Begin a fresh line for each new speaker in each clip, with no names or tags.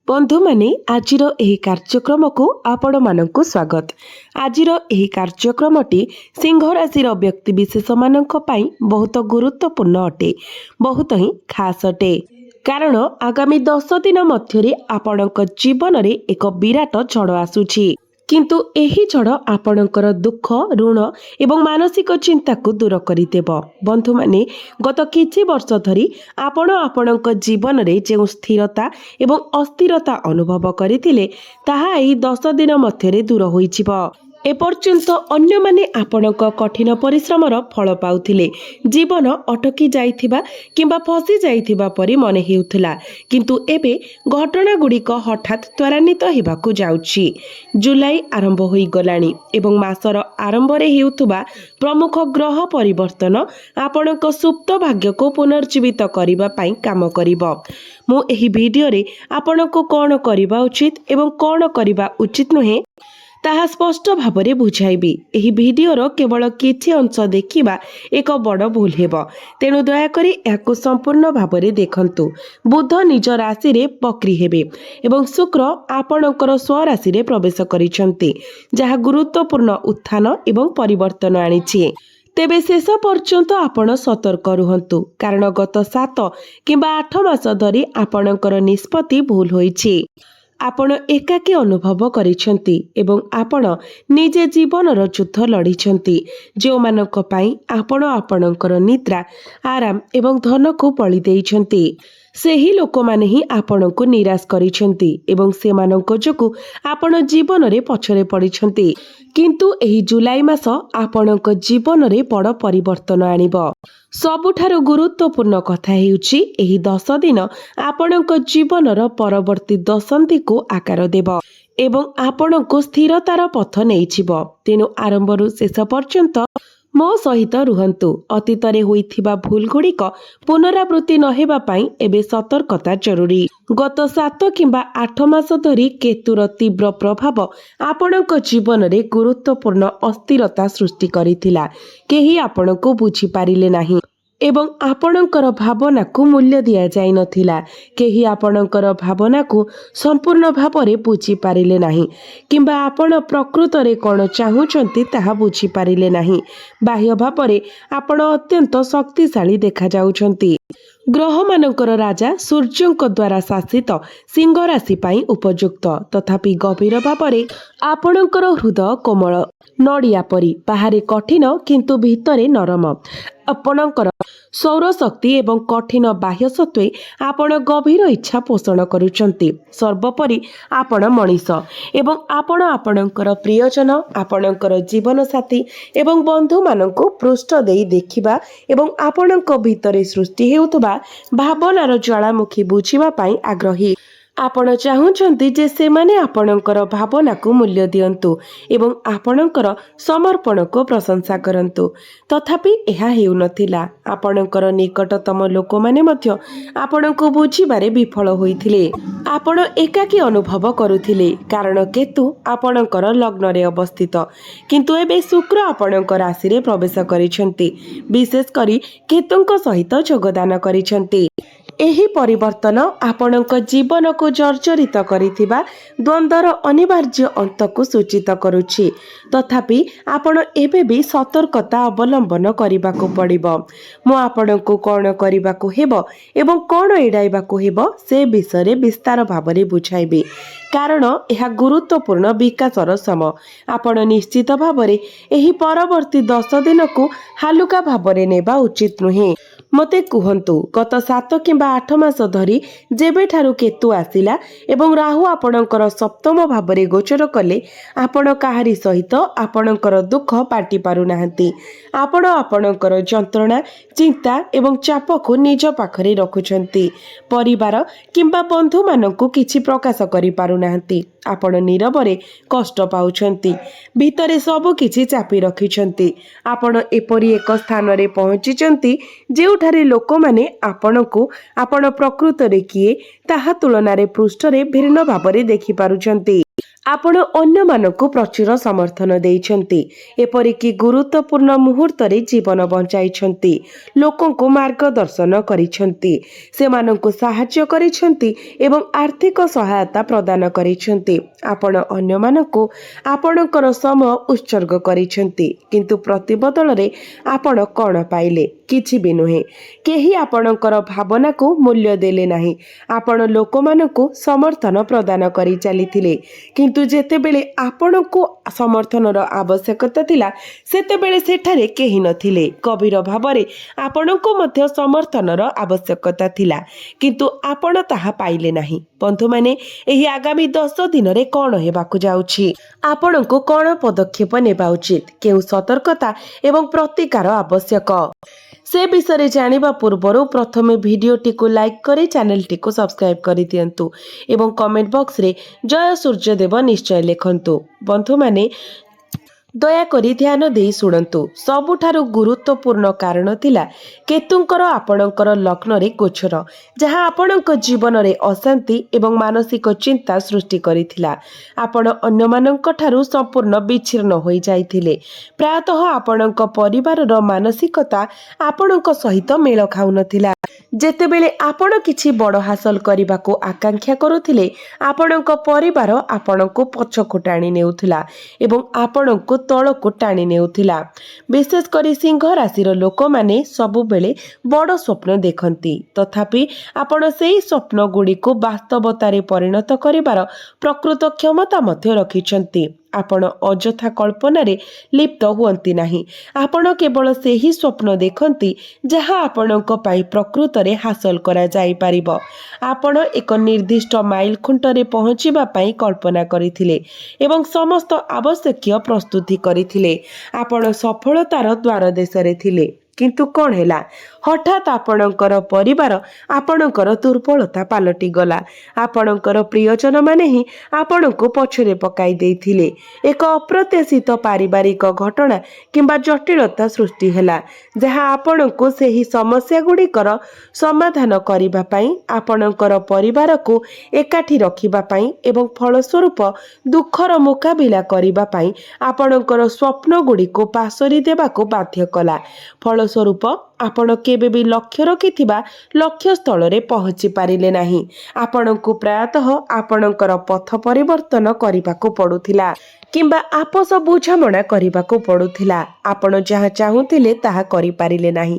बंधु माने आजिर एही कार्यक्रम को आपण मानक स्वागत। आजिर एही कार्यक्रमटी सिंह राशि व्यक्ति विशेष मानक पई बहुत गुरुत्वपूर्ण अटे, बहुत ही खास अटे। कारण आगामी 10 दिन मध्यरे आपणक जीवन रे एक विराट झड़ आसुछि। किंतु एही झड़ आपणकर दुख ऋण एवं मानसिक चिंता को दूर करिदेब। बंधु माने गत किछि वर्ष धरी आपणक जीवन रे जो स्थिरता एवं अस्थिरता अनुभव करथिले ताहा एही 10 दिन मध्यरे दूर होइछिब। एपर्यंत अन्य माने आपणक कठिन परिश्रमर फल पाउथिले, जीवन अटकी जाइथिबा किंबा फसी जाइथिबा परि मने हेउथिला। किंतु एबे घटना गुड़िक हठात त्वरान्वित हेबाकू जाउछि। जुलाई आरंभ होई गलानी एवं मासर आरंभ रे हेउथुबा प्रमुख ग्रह परिवर्तन आपणक सुप्त भाग्य को पुनर्जीवित करिबा पई काम करिबो। मु एही वीडियो रे आपणको कोन करिबा उचित एवं कोन करिबा उचित नुहे ताहा स्पष्ट भावरे बुझाइबी। एही वीडियोर केवल किछि अंश देखिबा एक बड़ भूल हेबो, तेणु दयाकरी याकु संपूर्ण भावरे देखंतु। बुध निज राशि रे वक्री हेबे एवं शुक्र आपणकर स्वराशि रे प्रवेश करिसंती, जहा गुरुत्वपूर्ण उत्थान एवं परिवर्तन आनिछि। तेबे शेष पर्यंत आपण सतर्क रुहंतु, कारण गत 7 किंबा 8 मास धरी आपणकर निष्पत्ति भूल होइछि। आपण एकाकी अनुभव करिसंती एवं आपण निजे जीवनर युद्ध लड़िछंती, जो मानक पई आपण आपणकर निद्रा आराम एवं धन को बलि देइछंती। सेही लोक माने ही आपण को निराश करिछंती एवं सेमानक जोगु आपण जीवन रे पछरे पड़िछंती। किंतु एही जुलाई मास आपणक जीवन रे बड़ परिवर्तन आनिबो। सबुठारु गुरुत्वपूर्ण कथा हेउछि एही 10 दिन आपणक जीवनर परवर्ती दशंती को आकार देब एवं आपणको स्थिरतार पथ नेइछिबो। तेनु आरंभरु शेष पर्यंत मो सहित रुहंतु। अतीतरे होइथिबा भूल गुड़िक पुनरावृत्ति न हेबा पई एबे सतर्कता जरूरी। गत 7 किंबा 8 मास धरी केतुर तीव्र प्रभाव आपणक जीवन रे गुरुत्वपूर्ण अस्थिरता सृष्टि करिथिला। केही आपणको बुझी पारिले नाही एवं आपणकर भावना को मूल्य दिया जाय नथिला। केही आपणकर भावना को संपूर्ण भावरे बुझी पारिले नाही किंबा आपण प्रकृत रे कोन चाहुचंती ताहा बुझी पारिले नाही। बाह्य भावरे आपण अत्यंत शक्तिशाली देखा जाउछंती। ग्रह मानकर राजा सूर्यंक द्वारा शासित सिंह राशि पाई उपयुक्त, तथापि गभीर भावरे आपणकर हृदय कोमल नड़िया परी, बाहरे कठिन किंतु भितरे नरम। आपणकर सौर शक्ति एवं कठिन बाह्य सत्वे आपण गभीर इच्छा पोषण करुचंती। सर्वोपरि आपण मनीष एवं आपण आपणकर प्रियजन, आपणकर जीवन साथी एवं बंधु मानकु पृष्ठ देई देखिबा एवं आपणक भितरे सृष्टि हेउतबा भावनार ज्वालामुखी बुझिबा पई आग्रही। आपण चाहुचंती जे सेमाने आपणकर भावना को मूल्य दियंतु एवं आपणकर समर्पण को प्रशंसा करंतु, तथापि एहा हेउ नथिला। आपणकर निकटतम लोक माने मध्य आपणको बुझिबारे विफल होइथिले। आपण एकाकी अनुभव करुथिले, कारण केतु आपणकर लग्न रे अवस्थित, किंतु एबे शुक्र आपणक राशि रे प्रवेश करिसंती, विशेष करी केतुंक सहित योगदान करिसंती। एही परिवर्तन आपणक जीवन को जर्जरित करिथिबा द्वंद्वर अनिवार्य अंत को सूचित करुछि। तथापि आपण एबे भी सतर्कता अवलंबन करिबाको पड़िबो। मु आपणको कोन करिबाको हेबो एवं कोन एडाइबाको हेबो से विषय विस्तार भावरे बुझाइबे, कारण यह गुरुत्वपूर्ण विकासर समय। आपण निश्चित भावरे एही परवर्ती 10 दिन को हालुका भावरे नेबा उचित नुहे। मते कुहंतु, गत 7 किंबा 8 मास धरी जेबे ठारू केतु आसिला एवं राहु आपणकर सप्तम भावरे गोचर कले, आपण काहारी सहित आपणकर दुख पाटी पारु नाहंती। आपण आपणकर जंत्रणा, चिंता एवं चाप को निज पाखरे रखुछंती। परिवार किंबा बंधु मानकु किछि प्रकाश करि पारु नाहंती। आपण नीरवरे कष्ट पाउछंती, भितरे सब किछि चापी रखिछंती। आपण एपरि एक स्थान रे पहुंचिचंती जेउठारे लोक माने आपणकु आपण प्रकृत रे किए ताहा तुलना रे पृष्ठ रे भिन्न भावरे देखि पारुछंती। ଆପଣ ଅନ୍ୟମାନଙ୍କୁ ପ୍ରଚୁର ସମର୍ଥନ ଦେଇଛନ୍ତି, ଏପରିକି ଗୁରୁତ୍ୱପୂର୍ଣ୍ଣ ମୁହୂର୍ତ୍ତରେ ଜୀବନ ବଞ୍ଚାଇଛନ୍ତି, ଲୋକଙ୍କୁ ମାର୍ଗଦର୍ଶନ କରିଛନ୍ତି, ସେମାନଙ୍କୁ ସାହାଯ୍ୟ କରିଛନ୍ତି ଏବଂ ଆର୍ଥିକ ସହାୟତା ପ୍ରଦାନ କରିଛନ୍ତି। ଆପଣ ଅନ୍ୟମାନଙ୍କୁ ଆପଣଙ୍କର ସମୟ ଉତ୍ସର୍ଗ କରିଛନ୍ତି, କିନ୍ତୁ ପ୍ରତିବଦଳରେ ଆପଣ କ'ଣ ପାଇଲେ? କିଛି ବି ନୁହେଁ। କେହି ଆପଣଙ୍କର ଭାବନାକୁ ମୂଲ୍ୟ ଦେଲେ ନାହିଁ। ଆପଣ ଲୋକମାନଙ୍କୁ ସମର୍ଥନ ପ୍ରଦାନ କରି ଚାଲିଥିଲେ, କିନ୍ତୁ ଯେତେବେଳେ ଆପଣଙ୍କୁ ସମର୍ଥନର ଆବଶ୍ୟକତା ଥିଲା ସେତେବେଳେ ସେଠାରେ କେହି ନଥିଲେ। ଗଭୀର ଭାବରେ ଆପଣଙ୍କୁ ମଧ୍ୟ ସମର୍ଥନର ଆବଶ୍ୟକତା ଥିଲା, କିନ୍ତୁ ଆପଣ ତାହା ପାଇଲେ ନାହିଁ। ବନ୍ଧୁମାନେ, ଏହି ଆଗାମୀ 10 ଦିନରେ କ'ଣ ହେବାକୁ ଯାଉଛି? ଆପଣଙ୍କୁ କ'ଣ ପଦକ୍ଷେପ ନେବା ଉଚିତ? କେଉଁ ସତର୍କତା ଏବଂ ପ୍ରତିକାର ଆବଶ୍ୟକ? ସେ ବିଷୟରେ ଜାଣିବା ପୂର୍ବରୁ ପ୍ରଥମେ ଭିଡ଼ିଓଟିକୁ ଲାଇକ୍ କରି ଚ୍ୟାନେଲଟିକୁ ସବସ୍କ୍ରାଇବ୍ କରିଦିଅନ୍ତୁ ଏବଂ କମେଣ୍ଟ ବକ୍ସରେ ଜୟ ସୂର୍ଯ୍ୟଦେବ ନିଶ୍ଚୟ ଲେଖନ୍ତୁ। ବନ୍ଧୁମାନେ, ଦୟାକରି ଧ୍ୟାନ ଦେଇ ଶୁଣନ୍ତୁ। ସବୁଠାରୁ ଗୁରୁତ୍ୱପୂର୍ଣ୍ଣ କାରଣ ଥିଲା କେତୁଙ୍କର ଆପଣଙ୍କର ଲଗ୍ନରେ ଗୋଚର, ଯାହା ଆପଣଙ୍କ ଜୀବନରେ ଅଶାନ୍ତି ଏବଂ ମାନସିକ ଚିନ୍ତା ସୃଷ୍ଟି କରିଥିଲା। ଆପଣ ଅନ୍ୟମାନଙ୍କ ଠାରୁ ସମ୍ପୂର୍ଣ୍ଣ ବିଚ୍ଛିନ୍ନ ହୋଇଯାଇଥିଲେ। ପ୍ରାୟତଃ ଆପଣଙ୍କ ପରିବାରର ମାନସିକତା ଆପଣଙ୍କ ସହିତ ମେଳ ଖାଉନଥିଲା। ଯେତେବେଳେ ଆପଣ କିଛି ବଡ଼ ହାସଲ କରିବାକୁ ଆକାଂକ୍ଷା କରୁଥିଲେ, ଆପଣଙ୍କ ପରିବାର ଆପଣଙ୍କୁ ପଛକୁ ଟାଣି ନେଉଥିଲା ଏବଂ ଆପଣଙ୍କୁ ତଳକୁ ଟାଣି ନେଉଥିଲା। ବିଶେଷ କରି ସିଂହ ରାଶିର ଲୋକମାନେ ସବୁବେଳେ ବଡ଼ ସ୍ୱପ୍ନ ଦେଖନ୍ତି, ତଥାପି ଆପଣ ସେହି ସ୍ୱପ୍ନଗୁଡ଼ିକୁ ବାସ୍ତବତାରେ ପରିଣତ କରିବାର ପ୍ରକୃତ କ୍ଷମତା ମଧ୍ୟ ରଖିଛନ୍ତି। ଆପଣ ଅଯଥା କଳ୍ପନାରେ ଲିପ୍ତ ହୁଅନ୍ତି ନାହିଁ। ଆପଣ କେବଳ ସେହି ସ୍ୱପ୍ନ ଦେଖନ୍ତି ଯାହା ଆପଣଙ୍କ ପାଇଁ ପ୍ରକୃତରେ ହାସଲ କରାଯାଇପାରିବ। ଆପଣ ଏକ ନିର୍ଦ୍ଦିଷ୍ଟ ମାଇଲ ଖୁଣ୍ଟରେ ପହଞ୍ଚିବା ପାଇଁ କଳ୍ପନା କରିଥିଲେ ଏବଂ ସମସ୍ତ ଆବଶ୍ୟକୀୟ ପ୍ରସ୍ତୁତି କରିଥିଲେ। ଆପଣ ସଫଳତାର ଦ୍ୱାର ଦେଶରେ ଥିଲେ, କିନ୍ତୁ କ'ଣ ହେଲା? ହଠାତ୍ ଆପଣଙ୍କର ପରିବାର ଆପଣଙ୍କର ଦୁର୍ବଳତା ପାଲଟିଗଲା। ଆପଣଙ୍କର ପ୍ରିୟଜନମାନେ ହିଁ ଆପଣଙ୍କୁ ପଛରେ ପକାଇ ଦେଇଥିଲେ। ଏକ ଅପ୍ରତ୍ୟାଶିତ ପାରିବାରିକ ଘଟଣା କିମ୍ବା ଜଟିଳତା ସୃଷ୍ଟି ହେଲା, ଯାହା ଆପଣଙ୍କୁ ସେହି ସମସ୍ୟାଗୁଡ଼ିକର ସମାଧାନ କରିବା ପାଇଁ, ଆପଣଙ୍କର ପରିବାରକୁ ଏକାଠି ରଖିବା ପାଇଁ ଏବଂ ଫଳସ୍ୱରୂପ ଦୁଃଖର ମୁକାବିଲା କରିବା ପାଇଁ ଆପଣଙ୍କର ସ୍ୱପ୍ନଗୁଡ଼ିକୁ ପାସୋରି ଦେବାକୁ ବାଧ୍ୟ କଲା। ଫଳସ୍ୱରୂପ ଆପଣ କେବେ ବି ଲକ୍ଷ୍ୟ ରଖିଥିବା ଲକ୍ଷ୍ୟସ୍ଥଳରେ ପହଞ୍ଚି ପାରିଲେ ନାହିଁ। ଆପଣଙ୍କୁ ପ୍ରାୟତଃ ଆପଣଙ୍କର ପଥ ପରିବର୍ତ୍ତନ କରିବାକୁ ପଡ଼ୁଥିଲା କିମ୍ବା ଆପୋଷ ବୁଝାମଣା କରିବାକୁ ପଡ଼ୁଥିଲା। ଆପଣ ଯାହା ଚାହୁଁଥିଲେ ତାହା କରିପାରିଲେ ନାହିଁ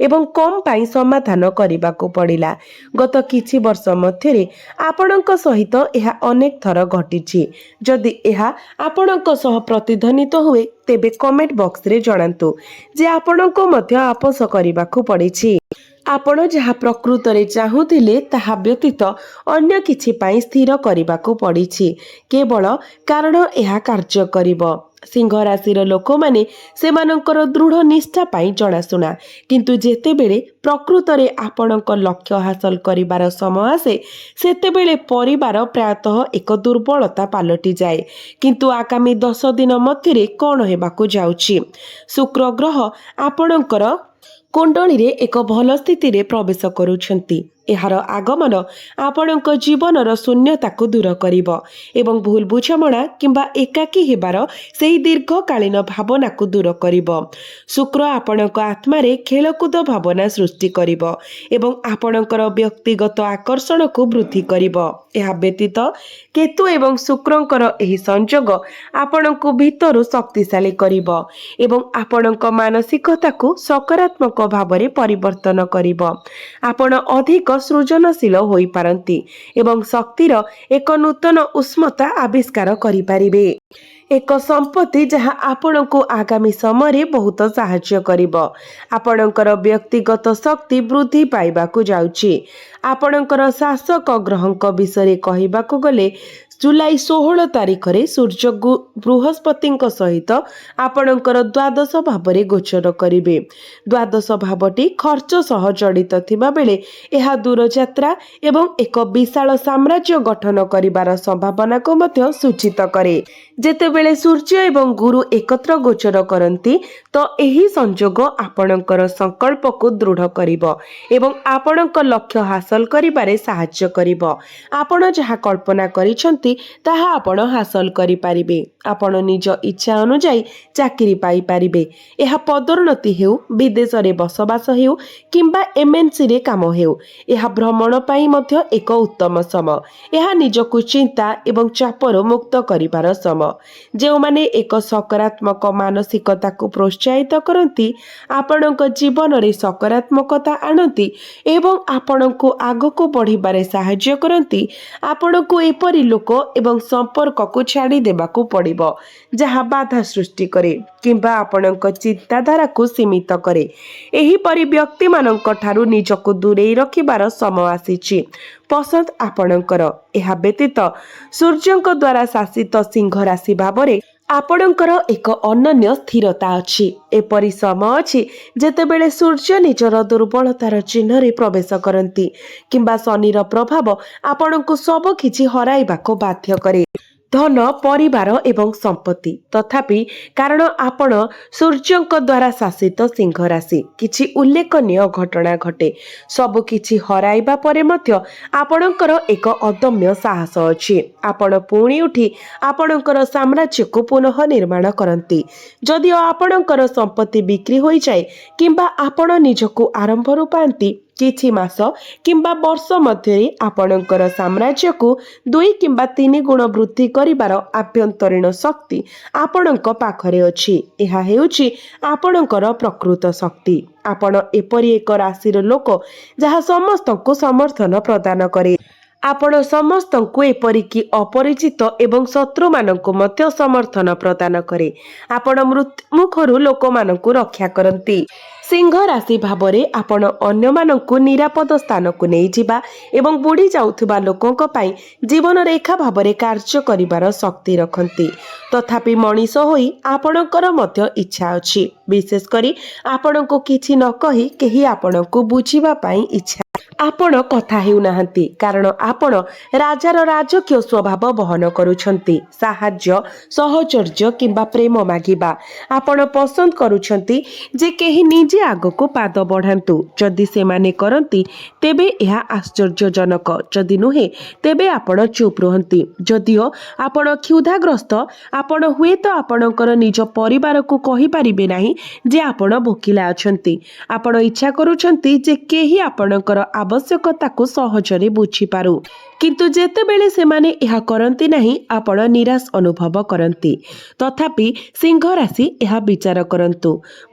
ଏବଂ କମ୍ ପାଇଁ ସମାଧାନ କରିବାକୁ ପଡ଼ିଲା। ଗତ କିଛି ବର୍ଷ ମଧ୍ୟରେ ଆପଣଙ୍କ ସହିତ ଏହା ଅନେକ ଥର ଘଟିଛି। ଯଦି ଏହା ଆପଣଙ୍କ ସହ ପ୍ରତିଧ୍ୱନିତ ହୁଏ, ତେବେ କମେଣ୍ଟ ବକ୍ସରେ ଜଣାନ୍ତୁ ଯେ ଆପଣଙ୍କୁ ମଧ୍ୟ ଆପୋଷ କରିବାକୁ ପଡ଼ିଛି। ଆପଣ ଯାହା ପ୍ରକୃତରେ ଚାହୁଁଥିଲେ ତାହା ବ୍ୟତୀତ ଅନ୍ୟ କିଛି ପାଇଁ ସ୍ଥିର କରିବାକୁ ପଡ଼ିଛି, କେବଳ କାରଣ ଏହା କାର୍ଯ୍ୟ କରିବ। ସିଂହ ରାଶିର ଲୋକମାନେ ସେମାନଙ୍କର ଦୃଢ଼ ନିଷ୍ଠା ପାଇଁ ଜଣାଶୁଣା, କିନ୍ତୁ ଯେତେବେଳେ ପ୍ରକୃତରେ ଆପଣଙ୍କ ଲକ୍ଷ୍ୟ ହାସଲ କରିବାର ସମୟ ଆସେ, ସେତେବେଳେ ପରିବାର ପ୍ରାୟତଃ ଏକ ଦୁର୍ବଳତା ପାଲଟିଯାଏ। କିନ୍ତୁ ଆଗାମୀ 10 ଦିନ ମଧ୍ୟରେ କ'ଣ ହେବାକୁ ଯାଉଛି? ଶୁକ୍ର ଗ୍ରହ ଆପଣଙ୍କର କୁଣ୍ଡଳୀରେ ଏକ ଭଲ ସ୍ଥିତିରେ ପ୍ରବେଶ କରୁଛନ୍ତି। ଏହାର ଆଗମନ ଆପଣଙ୍କ ଜୀବନର ଶୂନ୍ୟତାକୁ ଦୂର କରିବ ଏବଂ ଭୁଲ ବୁଝାମଣା କିମ୍ବା ଏକାକୀ ହେବାର ସେହି ଦୀର୍ଘକାଳୀନ ଭାବନାକୁ ଦୂର କରିବ। ଶୁକ୍ର ଆପଣଙ୍କ ଆତ୍ମାରେ ଖେଳକୁଦ ଭାବନା ସୃଷ୍ଟି କରିବ ଏବଂ ଆପଣଙ୍କର ବ୍ୟକ୍ତିଗତ ଆକର୍ଷଣକୁ ବୃଦ୍ଧି କରିବ। ଏହା ବ୍ୟତୀତ କେତୁ ଏବଂ ଶୁକ୍ରଙ୍କର ଏହି ସଂଯୋଗ ଆପଣଙ୍କୁ ଭିତରୁ ଶକ୍ତିଶାଳୀ କରିବ ଏବଂ ଆପଣଙ୍କ ମାନସିକତାକୁ ସକାରାତ୍ମକ ଭାବରେ ପରିବର୍ତ୍ତନ କରିବ। ଆପଣ ଅଧିକ ସୃଜନଶୀଳ ହୋଇପାରନ୍ତି ଏବଂ ଶକ୍ତିର ଏକ ନୂତନ ଉଷ୍ମତା ଆବିଷ୍କାର କରିପାରିବେ। ଏକ ସମ୍ପତ୍ତି ଯାହା ଆପଣଙ୍କୁ ଆଗାମୀ ସମୟରେ ବହୁତ ସାହାଯ୍ୟ କରିବ। ଆପଣଙ୍କର ବ୍ୟକ୍ତିଗତ ଶକ୍ତି ବୃଦ୍ଧି ପାଇବାକୁ ଯାଉଛି। ଆପଣଙ୍କର ଶାସକ ଗ୍ରହଙ୍କ ବିଷୟରେ କହିବାକୁ ଗଲେ, ଜୁଲାଇ 16 ତାରିଖରେ ସୂର୍ଯ୍ୟ ବୃହସ୍ପତିଙ୍କ ସହିତ ଆପଣଙ୍କର ଦ୍ୱାଦଶ ଭାବରେ ଗୋଚର କରିବେ। ଦ୍ୱାଦଶ ଭାବଟି ଖର୍ଚ୍ଚ ସହ ଜଡ଼ିତ ଥିବା ବେଳେ ଏହା ଦୂରଯାତ୍ରା ଏବଂ ଏକ ବିଶାଳ ସାମ୍ରାଜ୍ୟ ଗଠନ କରିବାର ସମ୍ଭାବନାକୁ ମଧ୍ୟ ସୂଚିତ କରେ। ଯେତେବେଳେ ସୂର୍ଯ୍ୟ ଏବଂ ଗୁରୁ ଏକତ୍ର ଗୋଚର କରନ୍ତି, ତ ଏହି ସଂଯୋଗ ଆପଣଙ୍କର ସଂକଳ୍ପକୁ ଦୃଢ଼ କରିବ ଏବଂ ଆପଣଙ୍କ ଲକ୍ଷ୍ୟ ହାସଲ ହାସଲ କରିବାରେ ସାହାଯ୍ୟ କରିବ। ଆପଣ ଯାହା କଳ୍ପନା କରିଛନ୍ତି ତାହା ଆପଣ ହାସଲ କରିପାରିବେ। ଆପଣ ନିଜ ଇଚ୍ଛା ଅନୁଯାୟୀ ଚାକିରି ପାଇପାରିବେ। ଏହା ପଦୋନ୍ନତି ହେଉ, ବିଦେଶରେ ବସବାସ ହେଉ କିମ୍ବା MNCରେ କାମ ହେଉ, ଏହା ଭ୍ରମଣ ପାଇଁ ମଧ୍ୟ ଏକ ଉତ୍ତମ ସମୟ। ଏହା ନିଜକୁ ଚିନ୍ତା ଏବଂ ଚାପରୁ ମୁକ୍ତ କରିବାର ସମୟ। ଯେଉଁମାନେ ଏକ ସକାରାତ୍ମକ ମାନସିକତାକୁ ପ୍ରୋତ୍ସାହିତ କରନ୍ତି, ଆପଣଙ୍କ ଜୀବନରେ ସକାରାତ୍ମକତା ଆଣନ୍ତି ଏବଂ ଆପଣଙ୍କୁ ଆଗକୁ ବଢ଼ିବାରେ ସାହାଯ୍ୟ କରନ୍ତି, ଆପଣଙ୍କୁ ଏପରି ଲୋକ ଏବଂ ସମ୍ପର୍କକୁ ଛାଡ଼ି ଦେବାକୁ ପଡ଼ିବ ଯାହା ବାଧା ସୃଷ୍ଟି କରେ କିମ୍ବା ଆପଣଙ୍କ ଚିନ୍ତାଧାରାକୁ ସୀମିତ କରେ। ଏହିପରି ବ୍ୟକ୍ତିମାନଙ୍କ ଠାରୁ ନିଜକୁ ଦୂରେଇ ରଖିବାର ସମୟ ଆସିଛି। ପସନ୍ଦ ଆପଣଙ୍କର। ଏହା ବ୍ୟତୀତ ସୂର୍ଯ୍ୟଙ୍କ ଦ୍ୱାରା ଶାସିତ ସିଂହ ରାଶି ଭାବରେ ଆପଣଙ୍କର ଏକ ଅନନ୍ୟ ସ୍ଥିରତା ଅଛି। ଏପରି ସମୟ ଅଛି ଯେତେବେଳେ ସୂର୍ଯ୍ୟ ନିଜର ଦୁର୍ବଳତାର ଚିହ୍ନରେ ପ୍ରବେଶ କରନ୍ତି କିମ୍ବା ଶନିର ପ୍ରଭାବ ଆପଣଙ୍କୁ ସବୁକିଛି ହରାଇବାକୁ ବାଧ୍ୟ କରେ। ଧନ, ପରିବାର ଏବଂ ସମ୍ପତ୍ତି। ତଥାପି କାରଣ ଆପଣ ସୂର୍ଯ୍ୟଙ୍କ ଦ୍ୱାରା ଶାସିତ ସିଂହ ରାଶି, କିଛି ଉଲ୍ଲେଖନୀୟ ଘଟଣା ଘଟେ। ସବୁକିଛି ହରାଇବା ପରେ ମଧ୍ୟ ଆପଣଙ୍କର ଏକ ଅଦମ୍ୟ ସାହସ ଅଛି। ଆପଣ ପୁଣି ଉଠି ଆପଣଙ୍କର ସାମ୍ରାଜ୍ୟକୁ ପୁନଃ ନିର୍ମାଣ କରନ୍ତି। ଯଦିଓ ଆପଣଙ୍କର ସମ୍ପତ୍ତି ବିକ୍ରି ହୋଇଯାଏ କିମ୍ବା ଆପଣ ନିଜକୁ ଆରମ୍ଭରୁ ପାଆନ୍ତି, କିଛି ମାସ କିମ୍ବା ବର୍ଷ ମଧ୍ୟରେ ଆପଣଙ୍କର ସାମ୍ରାଜ୍ୟକୁ 2 କିମ୍ବା 3 ଗୁଣ ବୃଦ୍ଧି କରିବାର ଆଭ୍ୟନ୍ତରୀଣ ଶକ୍ତି ଆପଣଙ୍କ ପାଖରେ ଅଛି। ଏହା ହେଉଛି ଆପଣଙ୍କର ପ୍ରକୃତ ଶକ୍ତି। ଆପଣ ଏପରି ଏକ ରାଶିର ଲୋକ ଯାହା ସମସ୍ତଙ୍କୁ ସମର୍ଥନ ପ୍ରଦାନ କରେ। ଆପଣ ସମସ୍ତଙ୍କୁ, ଏପରିକି ଅପରିଚିତ ଏବଂ ଶତ୍ରୁମାନଙ୍କୁ ମଧ୍ୟ ସମର୍ଥନ ପ୍ରଦାନ କରେ। ଆପଣ ମୃତ୍ୟୁମୁଖରୁ ଲୋକମାନଙ୍କୁ ରକ୍ଷା କରନ୍ତି। ସିଂହ ରାଶି ଭାବରେ ଆପଣ ଅନ୍ୟମାନଙ୍କୁ ନିରାପଦ ସ୍ଥାନକୁ ନେଇଯିବା ଏବଂ ବୁଡ଼ି ଯାଉଥିବା ଲୋକଙ୍କ ପାଇଁ ଜୀବନରେଖା ଭାବରେ କାର୍ଯ୍ୟ କରିବାର ଶକ୍ତି ରଖନ୍ତି। ତଥାପି ମଣିଷ ହୋଇ ଆପଣଙ୍କର ମଧ୍ୟ ଇଚ୍ଛା ଅଛି। ବିଶେଷ କରି ଆପଣଙ୍କୁ କିଛି ନ କହି କେହି ଆପଣଙ୍କୁ ବୁଝିବା ପାଇଁ ଇଚ୍ଛା। ଆପଣ କଥା ହେଉନାହାନ୍ତି କାରଣ ଆପଣ ରାଜାର ରାଜକୀୟ ସ୍ୱଭାବ ବହନ କରୁଛନ୍ତି। ସାହାଯ୍ୟ, ସହଚର୍ଯ୍ୟ କିମ୍ବା ପ୍ରେମ ମାଗିବା। ଆପଣ ପସନ୍ଦ କରୁଛନ୍ତି ଯେ କେହି ନିଜେ ଆଗକୁ ପାଦ ବଢ଼ାନ୍ତୁ। ଯଦି ସେମାନେ କରନ୍ତି ତେବେ ଏହା ଆଶ୍ଚର୍ଯ୍ୟଜନକ। ଯଦି ନୁହେଁ ତେବେ ଆପଣ ଚୁପ୍ ରୁହନ୍ତି। ଯଦିଓ ଆପଣ କ୍ଷୁଧାଗ୍ରସ୍ତ, ଆପଣ ହୁଏତ ଆପଣଙ୍କର ନିଜ ପରିବାରକୁ କହିପାରିବେ ନାହିଁ ଯେ ଆପଣ ଭୋକିଲା ଅଛନ୍ତି। ଆପଣ ଇଚ୍ଛା କରୁଛନ୍ତି ଯେ କେହି ଆପଣଙ୍କର ଆବଶ୍ୟକତାକୁ ସହଜରେ ବୁଝିପାରୁ। କିନ୍ତୁ ଯେତେବେଳେ ସେମାନେ ଏହା କରନ୍ତି ନାହିଁ, ଆପଣ ନିରାଶ ଅନୁଭବ କରନ୍ତି। ତଥାପି ସିଂହ ରାଶି ଏହା ବିଚାର କରନ୍ତୁ।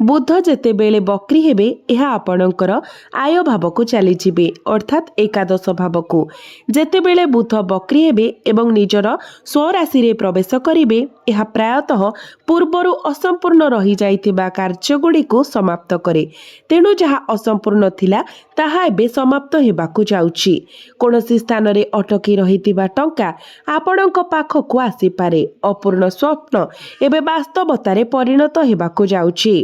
ବୁଧ ଯେତେବେଳେ ବକ୍ରୀ ହେବେ, ଏହା ଆପଣଙ୍କର ଆୟ ଭାବକୁ ଚାଲିଯିବେ, ଅର୍ଥାତ୍ ଏକାଦଶ ଭାବକୁ। ଯେତେବେଳେ ବୁଧ ବକ୍ରୀ ହେବେ ଏବଂ ନିଜର ସ୍ୱରାଶିରେ ପ୍ରବେଶ କରିବେ, ଏହା ପ୍ରାୟତଃ ପୂର୍ବରୁ ଅସମ୍ପୂର୍ଣ୍ଣ ରହିଯାଇଥିବା କାର୍ଯ୍ୟଗୁଡ଼ିକୁ ସମାପ୍ତ କରେ। ତେଣୁ ଯାହା ଅସମ୍ପୂର୍ଣ୍ଣ ଥିଲା ତାହା ଏବେ ସମାପ୍ତ ହେବାକୁ ଯାଉଛି। କୌଣସି ସ୍ଥାନରେ ଅଟକି ରହିଥିବା ଟଙ୍କା ଆପଣଙ୍କ ପାଖକୁ ଆସିପାରେ। ଅପୂର୍ଣ୍ଣ ସ୍ୱପ୍ନ ଏବେ ବାସ୍ତବତାରେ ପରିଣତ ହେବାକୁ ଯାଉଛି।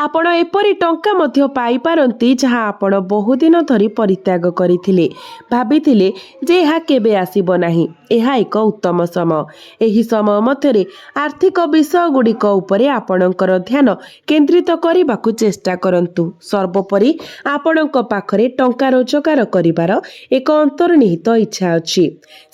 ଆପଣ ଏପରି ଟଙ୍କା ମଧ୍ୟ ପାଇପାରନ୍ତି ଯାହା ଆପଣ ବହୁଦିନ ଧରି ପରିତ୍ୟାଗ କରିଥିଲେ। ଭାବିଥିଲେ ଯେ ଏହା କେବେ ଆସିବ ନାହିଁ। ଏହା ଏକ ଉତ୍ତମ ସମୟ। ଏହି ସମୟ ମଧ୍ୟରେ ଆର୍ଥିକ ବିଷୟଗୁଡ଼ିକ ଉପରେ ଆପଣଙ୍କର ଧ୍ୟାନ କେନ୍ଦ୍ରିତ କରିବାକୁ ଚେଷ୍ଟା କରନ୍ତୁ। ସର୍ବୋପରି ଆପଣଙ୍କ ପାଖରେ ଟଙ୍କା ରୋଜଗାର କରିବାର ଏକ ଅନ୍ତର୍ନିହିତ ଇଚ୍ଛା ଅଛି।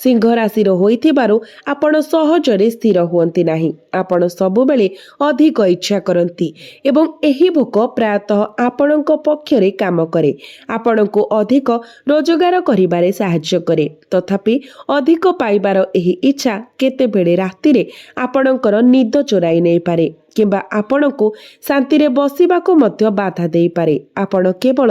ସିଂହ ରାଶିର ହୋଇଥିବାରୁ ଆପଣ ସହଜରେ ସ୍ଥିର ହୁଅନ୍ତି ନାହିଁ। ଆପଣ ସବୁବେଳେ ଅଧିକ ଇଚ୍ଛା କରନ୍ତି ଏବଂ ଏହି ଭୋକ ପ୍ରାୟତଃ ଆପଣଙ୍କ ପକ୍ଷରେ କାମ କରେ। ଆପଣଙ୍କୁ ଅଧିକ ରୋଜଗାର କରିବାରେ ସାହାଯ୍ୟ କରେ। ତଥାପି ଅଧିକ ପାଇବାର ଏହି ଇଚ୍ଛା କେତେବେଳେ ରାତିରେ ଆପଣଙ୍କର ନିଦ ଚୋରାଇ ନେଇପାରେ କିମ୍ବା ଆପଣଙ୍କୁ ଶାନ୍ତିରେ ବସିବାକୁ ମଧ୍ୟ ବାଧା ଦେଇପାରେ। ଆପଣ କେବଳ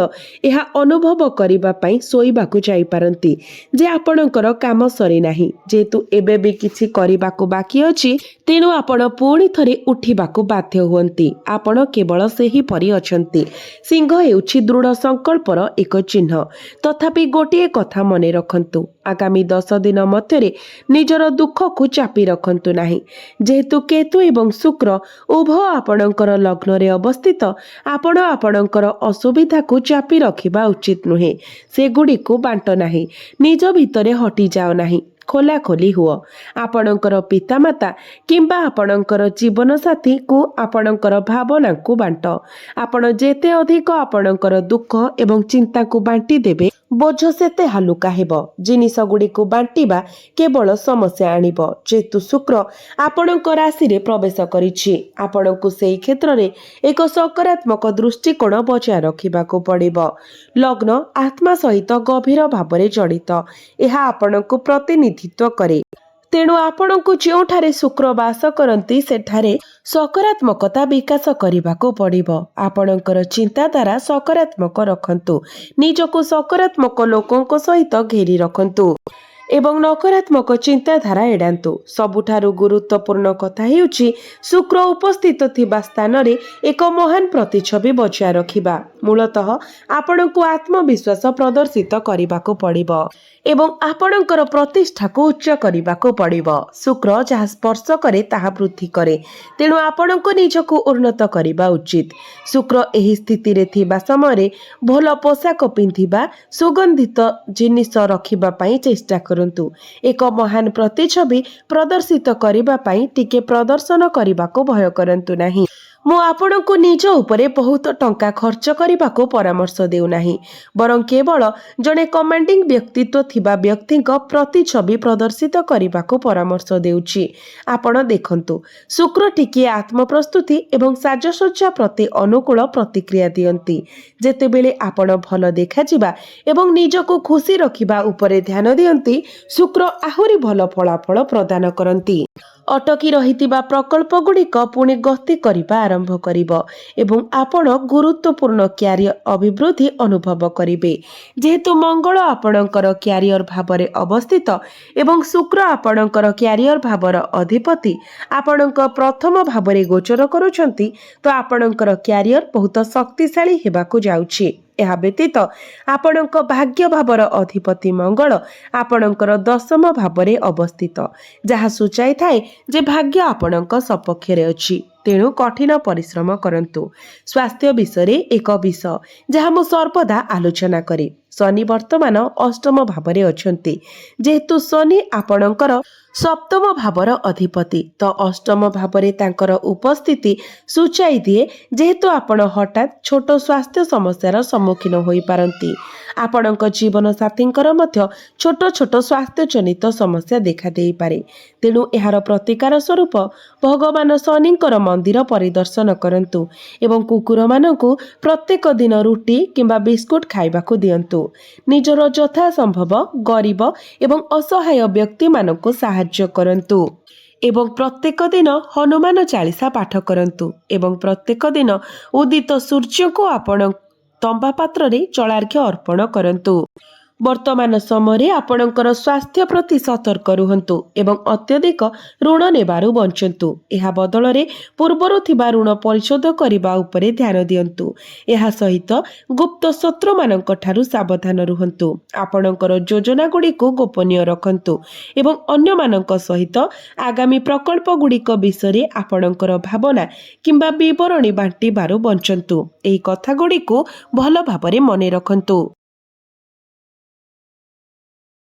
ଏହା ଅନୁଭବ କରିବା ପାଇଁ ଶୋଇବାକୁ ଯାଇପାରନ୍ତି ଯେ ଆପଣଙ୍କର କାମ ସରିନାହିଁ। ଯେହେତୁ ଏବେ ବି କିଛି କରିବାକୁ ବାକି ଅଛି, ତେଣୁ ଆପଣ ପୁଣି ଥରେ ଉଠିବାକୁ ବାଧ୍ୟ ହୁଅନ୍ତି। ଆପଣ କେବଳ ସେହିପରି ଅଛନ୍ତି। ସିଂହ ହେଉଛି ଦୃଢ଼ ସଂକଳ୍ପର ଏକ ଚିହ୍ନ। ତଥାପି ଗୋଟିଏ କଥା ମନେ ରଖନ୍ତୁ, ଆଗାମୀ 10 ଦିନ ମଧ୍ୟରେ ନିଜର ଦୁଃଖକୁ ଚାପି ରଖନ୍ତୁ ନାହିଁ। ଯେହେତୁ କେତୁ ଏବଂ ଶୁକ୍ର ଉଭୟ ଆପଣଙ୍କର ଲଗ୍ନରେ ଅବସ୍ଥିତ, ଆପଣ ଆପଣଙ୍କର ଅସୁବିଧାକୁ ଚାପି ରଖିବା ଉଚିତ ନୁହେଁ। ସେଗୁଡ଼ିକୁ ବାଣ୍ଟ ନାହିଁ। ନିଜ ଭିତରେ ହଟିଯାଅ ନାହିଁ। ଖୋଲାଖୋଲି ହୁଅ। ଆପଣଙ୍କର ପିତାମାତା କିମ୍ବା ଆପଣଙ୍କର ଜୀବନସାଥୀ କୁ ଆପଣଙ୍କର ଭାବନାକୁ ବାଣ୍ଟ। ଆପଣ ଯେତେ ଅଧିକ ଆପଣଙ୍କର ଦୁଃଖ ଏବଂ ଚିନ୍ତାକୁ ବାଣ୍ଟି ଦେବେ, ବୋଝ ସେତେ ହାଲୁକା ହେବ। ଜିନିଷ ଗୁଡ଼ିକୁ ବାଣ୍ଟିବା କେବଳ ସମସ୍ୟା ଆଣିବ। ଯେହେତୁ ଶୁକ୍ର ଆପଣଙ୍କ ରାଶିରେ ପ୍ରବେଶ କରିଛି, ଆପଣଙ୍କୁ ସେହି କ୍ଷେତ୍ରରେ ଏକ ସକାରାତ୍ମକ ଦୃଷ୍ଟିକୋଣ ବଜାୟ ରଖିବାକୁ ପଡ଼ିବ। ଲଗ୍ନ ଆତ୍ମା ସହିତ ଗଭୀର ଭାବରେ ଜଡ଼ିତ। ଏହା ଆପଣଙ୍କୁ ପ୍ରତିନିଧିତ୍ୱ କରେ। ତେଣୁ ଆପଣଙ୍କୁ ଯେଉଁଠାରେ ଶୁକ୍ର ବାସ କରନ୍ତି ସେଠାରେ ସକାରାତ୍ମକତା ବିକାଶ କରିବାକୁ ପଡ଼ିବ। ଆପଣଙ୍କର ଚିନ୍ତାଧାରା ସକାରାତ୍ମକ ରଖନ୍ତୁ। ନିଜକୁ ସକାରାତ୍ମକ ଲୋକଙ୍କ ସହିତ ଘେରି ରଖନ୍ତୁ ଏବଂ ନକାରାତ୍ମକ ଚିନ୍ତାଧାରା ଏଡ଼ାନ୍ତୁ। ସବୁଠାରୁ ଗୁରୁତ୍ୱପୂର୍ଣ୍ଣ କଥା ହେଉଛି ଶୁକ୍ର ଉପସ୍ଥିତ ଥିବା ସ୍ଥାନରେ ଏକ ମହାନ ପ୍ରତିଛବି ବଜାୟ ରଖିବା। ମୂଳତଃ ଆପଣଙ୍କୁ ଆତ୍ମବିଶ୍ୱାସ ପ୍ରଦର୍ଶିତ କରିବାକୁ ପଡ଼ିବ ଏବଂ ଆପଣଙ୍କର ପ୍ରତିଷ୍ଠାକୁ ଉଚ୍ଚ କରିବାକୁ ପଡ଼ିବ। ଶୁକ୍ର ଯାହା ସ୍ପର୍ଶ କରେ ତାହା ବୃଦ୍ଧି କରେ। ତେଣୁ ଆପଣଙ୍କୁ ନିଜକୁ ଉନ୍ନତ କରିବା ଉଚିତ। ଶୁକ୍ର ଏହି ସ୍ଥିତିରେ ଥିବା ସମୟରେ ଭଲ ପୋଷାକ ପିନ୍ଧିବା, ସୁଗନ୍ଧିତ ଜିନିଷ ରଖିବା ପାଇଁ ଚେଷ୍ଟା କରନ୍ତୁ। ଏକ ମହାନ ପ୍ରତିଛବି ପ୍ରଦର୍ଶିତ କରିବା ପାଇଁ ଟିକେ ପ୍ରଦର୍ଶନ କରିବାକୁ ଭୟ କରନ୍ତୁ ନାହିଁ। ମୁଁ ଆପଣଙ୍କୁ ନିଜ ଉପରେ ବହୁତ ଟଙ୍କା ଖର୍ଚ୍ଚ କରିବାକୁ ପରାମର୍ଶ ଦେଉନାହିଁ, ବରଂ କେବଳ ଜଣେ କମାଣ୍ଡିଂ ବ୍ୟକ୍ତିତ୍ୱ ଥିବା ବ୍ୟକ୍ତିଙ୍କ ପ୍ରତିଛବି ପ୍ରଦର୍ଶିତ କରିବାକୁ ପରାମର୍ଶ ଦେଉଛି। ଆପଣ ଦେଖନ୍ତୁ, ଶୁକ୍ର ଟିକିଏ ଆତ୍ମପ୍ରସ୍ତୁତି ଏବଂ ସାଜସଜ୍ଜା ପ୍ରତି ଅନୁକୂଳ ପ୍ରତିକ୍ରିୟା ଦିଅନ୍ତି। ଯେତେବେଳେ ଆପଣ ଭଲ ଦେଖାଯିବା ଏବଂ ନିଜକୁ ଖୁସି ରଖିବା ଉପରେ ଧ୍ୟାନ ଦିଅନ୍ତି, ଶୁକ୍ର ଆହୁରି ଭଲ ଫଳାଫଳ ପ୍ରଦାନ କରନ୍ତି। ଅଟକି ରହିଥିବା ପ୍ରକଳ୍ପଗୁଡ଼ିକ ପୁଣି ଗତି କରିବା ଆରମ୍ଭ କରିବ ଏବଂ ଆପଣ ଗୁରୁତ୍ୱପୂର୍ଣ୍ଣ କ୍ୟାରିୟର ଅଭିବୃଦ୍ଧି ଅନୁଭବ କରିବେ। ଯେହେତୁ ମଙ୍ଗଳ ଆପଣଙ୍କର କ୍ୟାରିୟର ଭାବରେ ଅବସ୍ଥିତ ଏବଂ ଶୁକ୍ର ଆପଣଙ୍କର କ୍ୟାରିୟର ଭାବର ଅଧିପତି ଆପଣଙ୍କ ପ୍ରଥମ ଭାବରେ ଗୋଚର କରୁଛନ୍ତି, ତ ଆପଣଙ୍କର କ୍ୟାରିୟର ବହୁତ ଶକ୍ତିଶାଳୀ ହେବାକୁ ଯାଉଛି। ଏହା ବ୍ୟତୀତ ଆପଣଙ୍କ ଭାଗ୍ୟ ଭାବର ଅଧିପତି ମଙ୍ଗଳ ଆପଣଙ୍କର ଦଶମ ଭାବରେ ଅବସ୍ଥିତ, ଯାହା ସୂଚାଇଥାଏ ଯେ ଭାଗ୍ୟ ଆପଣଙ୍କ ସପକ୍ଷରେ ଅଛି। ତେଣୁ କଠିନ ପରିଶ୍ରମ କରନ୍ତୁ। ସ୍ୱାସ୍ଥ୍ୟ ବିଷୟରେ ଏକ ବିଷୟ ଯାହା ମୁଁ ସର୍ବଦା ଆଲୋଚନା କରେ। ଶନି ବର୍ତ୍ତମାନ ଅଷ୍ଟମ ଭାବରେ ଅଛନ୍ତି। ଯେହେତୁ ଶନି ଆପଣଙ୍କର ସପ୍ତମ ଭାବର ଅଧିପତି, ତ ଅଷ୍ଟମ ଭାବରେ ତାଙ୍କର ଉପସ୍ଥିତି ସୂଚାଇ ଦିଏ ଯେହେତୁ ଆପଣ ହଠାତ୍ ଛୋଟ ସ୍ୱାସ୍ଥ୍ୟ ସମସ୍ୟାର ସମ୍ମୁଖୀନ ହୋଇପାରନ୍ତି। ଆପଣଙ୍କ ଜୀବନସାଥୀଙ୍କର ମଧ୍ୟ ଛୋଟ ଛୋଟ ସ୍ୱାସ୍ଥ୍ୟଜନିତ ସମସ୍ୟା ଦେଖାଦେଇପାରେ। ତେଣୁ ଏହାର ପ୍ରତିକାର ସ୍ୱରୂପ ଭଗବାନ ଶନିଙ୍କର ମନ୍ଦିର ପରିଦର୍ଶନ କରନ୍ତୁ ଏବଂ କୁକୁରମାନଙ୍କୁ ପ୍ରତ୍ୟେକ ଦିନ ରୁଟି କିମ୍ବା ବିସ୍କୁଟ ଖାଇବାକୁ ଦିଅନ୍ତୁ। ନିଜର ଯଥାସମ୍ଭବ ଗରିବ ଏବଂ ଅସହାୟ ବ୍ୟକ୍ତିମାନଙ୍କୁ ସାହାଯ୍ୟ କରନ୍ତୁ ଏବଂ ପ୍ରତ୍ୟେକ ଦିନ ହନୁମାନ ଚାଳିଶା ପାଠ କରନ୍ତୁ ଏବଂ ପ୍ରତ୍ୟେକ ଦିନ ଉଦିତ ସୂର୍ଯ୍ୟଙ୍କୁ ଆପଣ ତମ୍ବା ପାତ୍ରରେ ଜଳାର୍ଘ୍ୟ ଅର୍ପଣ କରନ୍ତୁ। ବର୍ତ୍ତମାନ ସମୟରେ ଆପଣଙ୍କର ସ୍ୱାସ୍ଥ୍ୟ ପ୍ରତି ସତର୍କ ରୁହନ୍ତୁ ଏବଂ ଅତ୍ୟଧିକ ଋଣ ନେବାରୁ ବଞ୍ଚନ୍ତୁ। ଏହା ବଦଳରେ ପୂର୍ବରୁ ଥିବା ଋଣ ପରିଶୋଧ କରିବା ଉପରେ ଧ୍ୟାନ ଦିଅନ୍ତୁ। ଏହା ସହିତ ଗୁପ୍ତ ଶତ୍ରୁମାନଙ୍କ ଠାରୁ ସାବଧାନ ରୁହନ୍ତୁ। ଆପଣଙ୍କର ଯୋଜନାଗୁଡ଼ିକୁ ଗୋପନୀୟ ରଖନ୍ତୁ ଏବଂ ଅନ୍ୟମାନଙ୍କ ସହିତ ଆଗାମୀ ପ୍ରକଳ୍ପଗୁଡ଼ିକ ବିଷୟରେ ଆପଣଙ୍କର ଭାବନା କିମ୍ବା ବିବରଣୀ ବାଣ୍ଟିବାରୁ ବଞ୍ଚନ୍ତୁ। ଏହି କଥାଗୁଡ଼ିକୁ ଭଲ ଭାବରେ ମନେ ରଖନ୍ତୁ।